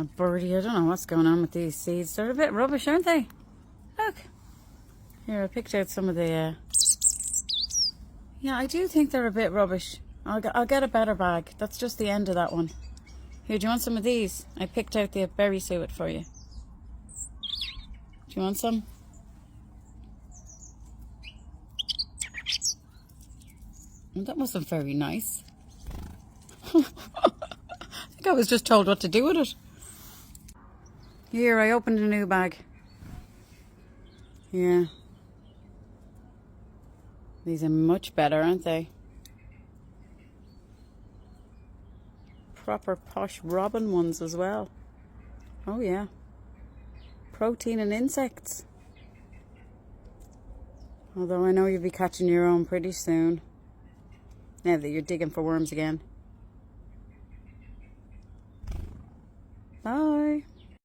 A birdie, I don't know what's going on with these seeds. They're a bit rubbish, aren't they? Look. Here, I picked out some of the... Yeah, I do think they're a bit rubbish. I'll get a better bag. That's just the end of that one. Here, do you want some of these? I picked out the berry suet for you. Do you want some? Well, that wasn't very nice. I think I was just told what to do with it. Here, I opened a new bag. Yeah. These are much better, aren't they? Proper posh robin ones as well. Oh yeah. Protein and insects. Although I know you'll be catching your own pretty soon. Now that you're digging for worms again. Bye.